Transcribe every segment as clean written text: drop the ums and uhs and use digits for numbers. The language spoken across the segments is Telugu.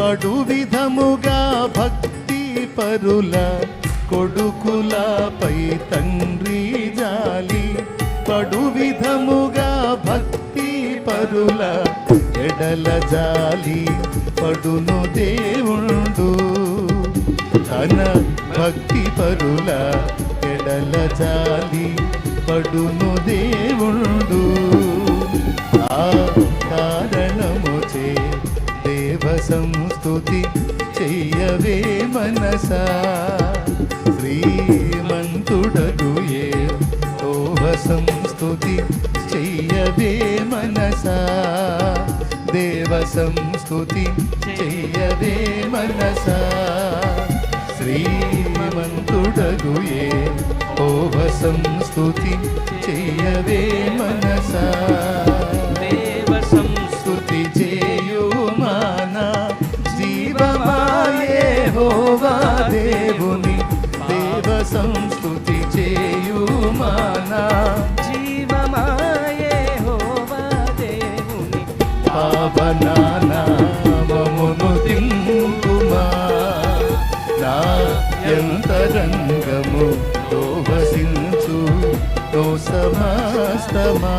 పడు విధముగా భక్తి పరుల కొడుకులపై తండ్రి జాలి, పడు విధముగా భక్తి పరుల ఎడల జాలి పడును దేవుండు. తన భక్తి పరుల ఎడల జాలి పడును దేవుండు. ఆ కారణముచే దేవ సంస్తుతి చెయ్యవే మనసా, శ్రీమంతుడగు యెహోవ సంస్తుతి చెయ్యవే మనసా, దేవ సంస్తుతి చెయ్యవే మనసా, శ్రీమంతుడగు యెహోవ సంస్తుతి చెయ్యవే మనసా. దేవ స్తుతి చేయుమానా జీవమాయే యెహోవా దేవుని, దేవ సంస్తుతి చేయుమానా జీవమాయే యెహోవా దేవుని, పావనామమును తింపుమా, నా యంతరంగము దోవసించు తో సమస్తమా.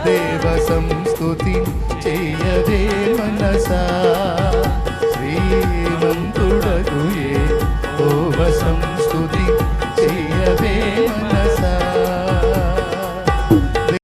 దేవ సంస్తుతి చెయ్యవే మనసా.